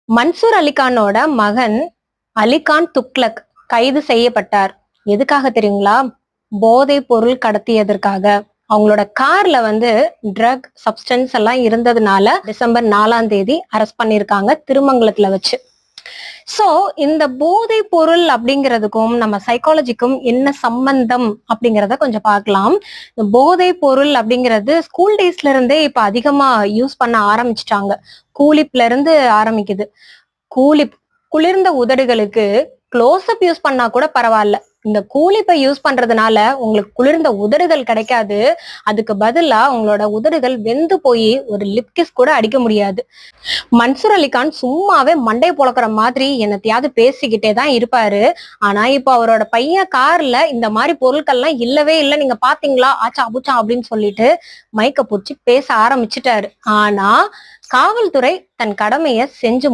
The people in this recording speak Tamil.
மன்சூர் அலிகானோட மகன் அலிகான் துக்ளக் கைது செய்யப்பட்டார். எதுக்காக தெரியுங்களா? போதைப் பொருள் கடத்தியதற்காக. அவங்களோட கார்ல ட்ரக் சப்ஸ்டன்ஸ் எல்லாம் இருந்ததுனால டிசம்பர் 4ஆம் தேதி அரெஸ்ட் பண்ணிருக்காங்க திருமங்கலத்துல வச்சு. சோ இந்த போதை பொருள் அப்படிங்கிறதுக்கும் நம்ம சைக்காலஜிக்கும் என்ன சம்பந்தம் அப்படிங்கிறத கொஞ்சம் பார்க்கலாம். போதை பொருள் அப்படிங்கிறது ஸ்கூல் டேஸ்ல இருந்தே இப்ப அதிகமா யூஸ் பண்ண ஆரம்பிச்சிட்டாங்க. கூலிப்ல இருந்து ஆரம்பிக்குது. கூலிப் குளிர்ந்த உதடுகளுக்கு க்ளோஸ்அப் யூஸ் பண்ணா கூட பரவாயில்ல. இந்த கூலிப்பை யூஸ் பண்றதுனால உங்களுக்கு குளிர்ந்த உதடுகள் கிடைக்காது. அதுக்கு பதிலா உங்களோட உதடுகள் வெந்து போய் ஒரு லிப் கிஸ் கூட அடிக்க முடியாது. மன்சூர் அலிகான் சும்மாவே மண்டை பொளக்குற மாதிரி என்னத்தையாவது பேசிக்கிட்டே தான் இருப்பாரு. ஆனா இப்போ அவரோட பையன் கார்ல இந்த மாதிரி பொருட்கள்லாம் இல்லவே இல்லை, நீங்க பாத்தீங்களா ஆச்சா அபுச்சா அப்படின்னு சொல்லிட்டு மைக்க புடிச்சு பேச ஆரம்பிச்சுட்டாரு. ஆனா காவல்துறை தன் கடமையை செஞ்சு